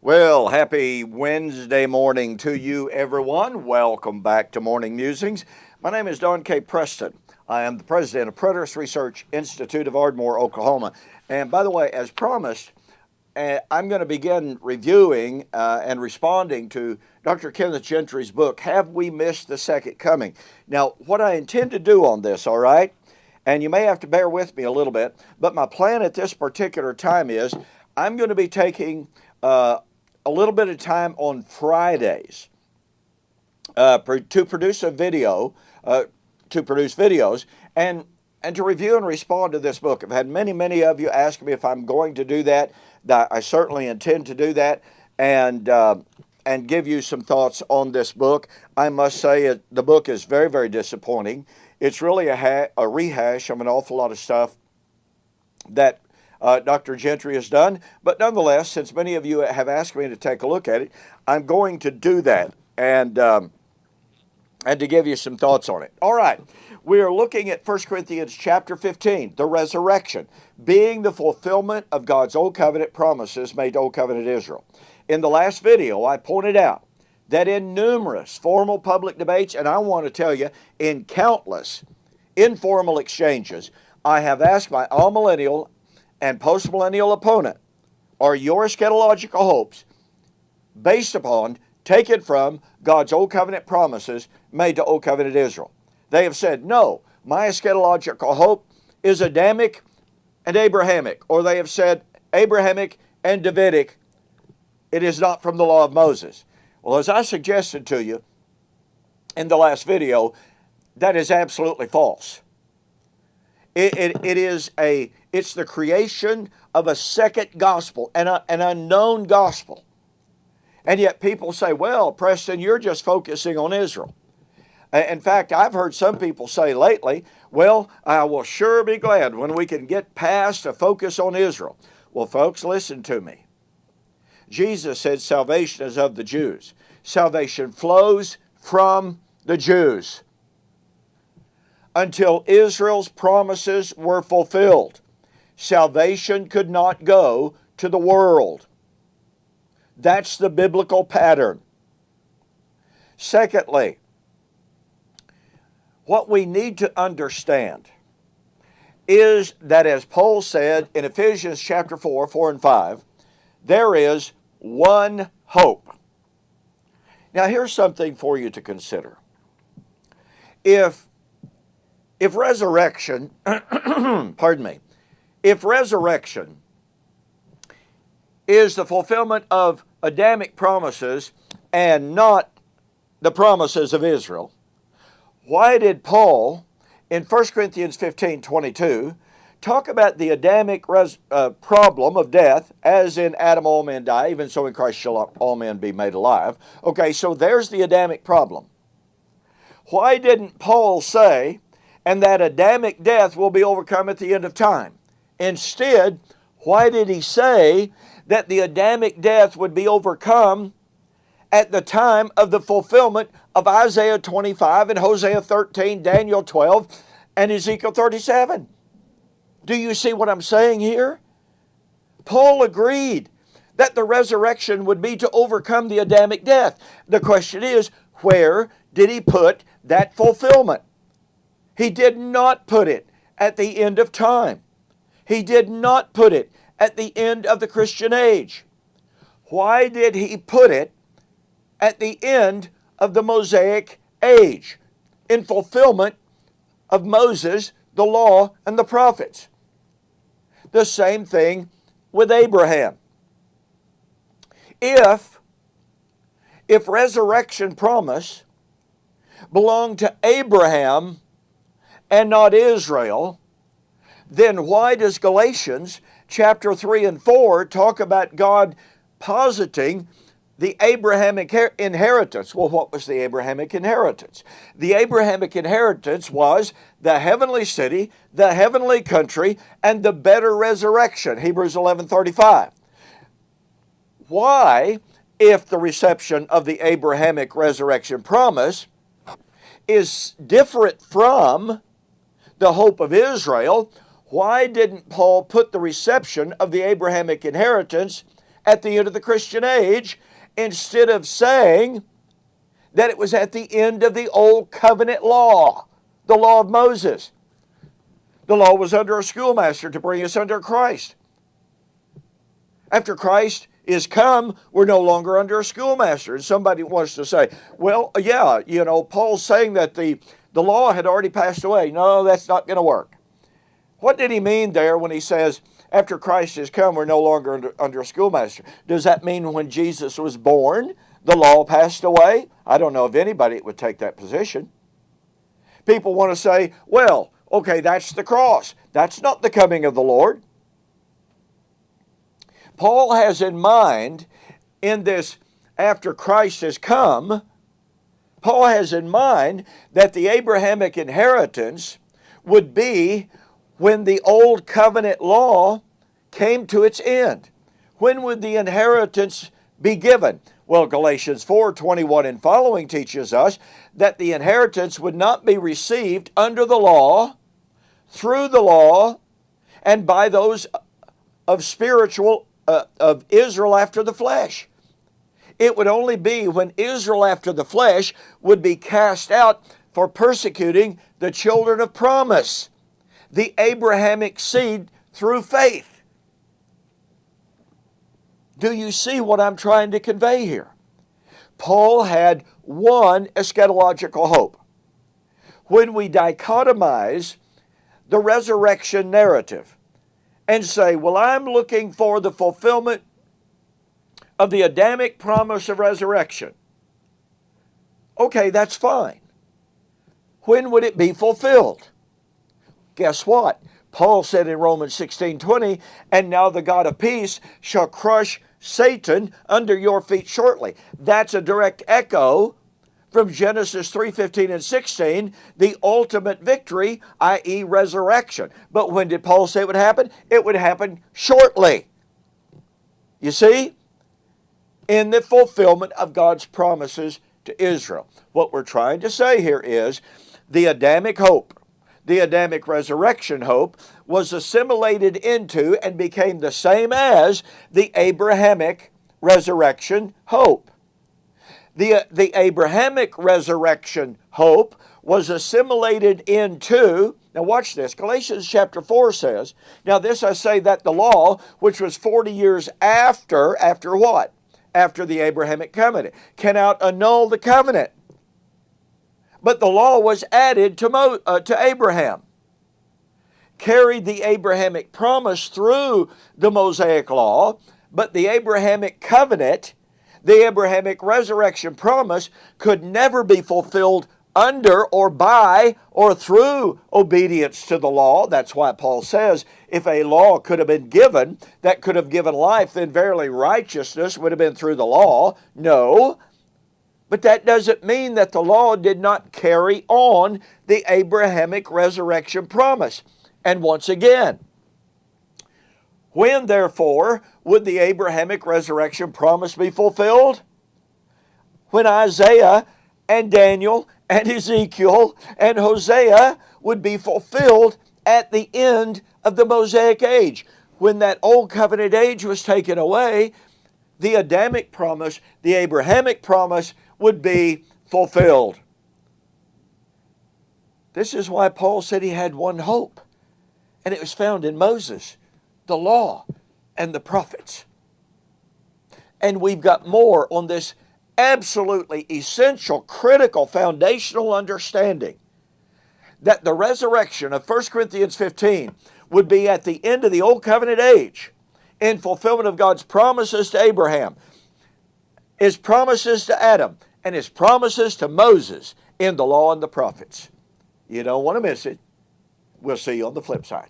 Well, happy Wednesday morning to you, everyone. Welcome back to Morning Musings. My name is Don K. Preston. I am the president of Preterist Research Institute of Ardmore, Oklahoma. And by the way, as promised, I'm going to begin reviewing and responding to Dr. Kenneth Gentry's book, Have We Missed the Second Coming? Now, what I intend to do on this, all right, and you may have to bear with me a little bit, but my plan at this particular time is I'm going to be taking a little bit of time on Fridays to produce a video, to produce videos, and to review and respond to this book. I've had many of you ask me if I'm going to do that. I certainly intend to do that, and give you some thoughts on this book. I must say the book is very disappointing. It's really a rehash of an awful lot of stuff that Dr. Gentry has done, but nonetheless, since many of you have asked me to take a look at it, I'm going to do that and to give you some thoughts on it. All right, we are looking at 1 Corinthians chapter 15, the resurrection, being the fulfillment of God's Old Covenant promises made to Old Covenant Israel. In the last video, I pointed out that in numerous formal public debates, and I want to tell you, in countless informal exchanges, I have asked my all-millennial and post-millennial opponent, are your eschatological hopes based upon, taken from, God's Old Covenant promises made to Old Covenant Israel? They have said, no, my eschatological hope is Adamic and Abrahamic. Or they have said, Abrahamic and Davidic. It is not from the law of Moses. Well, as I suggested to you in the last video, that is absolutely false. It's the creation of a second gospel, an unknown gospel. And yet people say, well, Preston, you're just focusing on Israel. In fact, I've heard some people say lately, well, I will sure be glad when we can get past a focus on Israel. Well, folks, listen to me. Jesus said salvation is of the Jews. Salvation flows from the Jews until Israel's promises were fulfilled. Salvation could not go to the world. That's the biblical pattern. Secondly, what we need to understand is that, as Paul said in Ephesians chapter 4 and 5, there is one hope. Now, here's something for you to consider. If resurrection, pardon me, if resurrection is the fulfillment of Adamic promises and not the promises of Israel, why did Paul in 1 Corinthians 15:22 talk about the Adamic problem of death, as in Adam all men die, even so in Christ shall all men be made alive? Okay, so there's the Adamic problem. Why didn't Paul say, and that Adamic death will be overcome at the end of time? Instead, why did he say that the Adamic death would be overcome at the time of the fulfillment of Isaiah 25 and Hosea 13, Daniel 12, and Ezekiel 37? Do you see what I'm saying here? Paul agreed that the resurrection would be to overcome the Adamic death. The question is, where did he put that fulfillment? He did not put it at the end of time. He did not put it at the end of the Christian age. Why did he put it at the end of the Mosaic age, in fulfillment of Moses, the law, and the prophets? The same thing with Abraham. If resurrection promise belonged to Abraham and not Israel, then why does Galatians chapter 3 and 4 talk about God positing the Abrahamic inheritance? Well, what was the Abrahamic inheritance? The Abrahamic inheritance was the heavenly city, the heavenly country, and the better resurrection, Hebrews 11:35. Why, if the reception of the Abrahamic resurrection promise is different from the hope of Israel, Why didn't Paul put the reception of the Abrahamic inheritance at the end of the Christian age instead of saying that it was at the end of the Old Covenant law, the law of Moses? The law was under a schoolmaster to bring us under Christ. After Christ is come, we're no longer under a schoolmaster. And somebody wants to say, well, yeah, Paul's saying that the law had already passed away. No, that's not going to work. What did he mean there when he says, after Christ has come, we're no longer under a schoolmaster? Does that mean when Jesus was born, the law passed away? I don't know of anybody that would take that position. People want to say, well, okay, that's the cross. That's not the coming of the Lord. Paul has in mind, in this after Christ has come, Paul has in mind that the Abrahamic inheritance would be when the Old Covenant law came to its end. When would the inheritance be given? Well, Galatians 4:21 and following teaches us that the inheritance would not be received under the law, through the law, and by those of Israel after the flesh. It would only be when Israel after the flesh would be cast out for persecuting the children of promise, the Abrahamic seed through faith. Do you see what I'm trying to convey here? Paul had one eschatological hope. When we dichotomize the resurrection narrative and say, well, I'm looking for the fulfillment of the Adamic promise of resurrection. Okay, that's fine. When would it be fulfilled? Guess what? Paul said in Romans 16:20, and now the God of peace shall crush Satan under your feet shortly. That's a direct echo from Genesis 3:15 and 16, the ultimate victory, i.e. resurrection. But when did Paul say it would happen? It would happen shortly. You see? In the fulfillment of God's promises to Israel. What we're trying to say here is the Adamic hope, the Adamic resurrection hope, was assimilated into and became the same as the Abrahamic resurrection hope. The Abrahamic resurrection hope was assimilated into, now watch this, Galatians chapter 4 says, now this I say that the law, which was 40 years after what? After the Abrahamic covenant, cannot annul the covenant. But the law was added to Abraham, carried the Abrahamic promise through the Mosaic law, but the Abrahamic covenant, the Abrahamic resurrection promise, could never be fulfilled under or by or through obedience to the law. That's why Paul says, if a law could have been given that could have given life, then verily righteousness would have been through the law. No. But that doesn't mean that the law did not carry on the Abrahamic resurrection promise. And once again, when therefore would the Abrahamic resurrection promise be fulfilled? When Isaiah and Daniel and Ezekiel and Hosea would be fulfilled at the end of the Mosaic age. When that old covenant age was taken away, the Adamic promise, the Abrahamic promise would be fulfilled. This is why Paul said he had one hope, and it was found in Moses, the law, and the prophets. And we've got more on this absolutely essential, critical, foundational understanding that the resurrection of 1 Corinthians 15 would be at the end of the Old Covenant age in fulfillment of God's promises to Abraham, His promises to Adam, and His promises to Moses in the law and the prophets. You don't want to miss it. We'll see you on the flip side.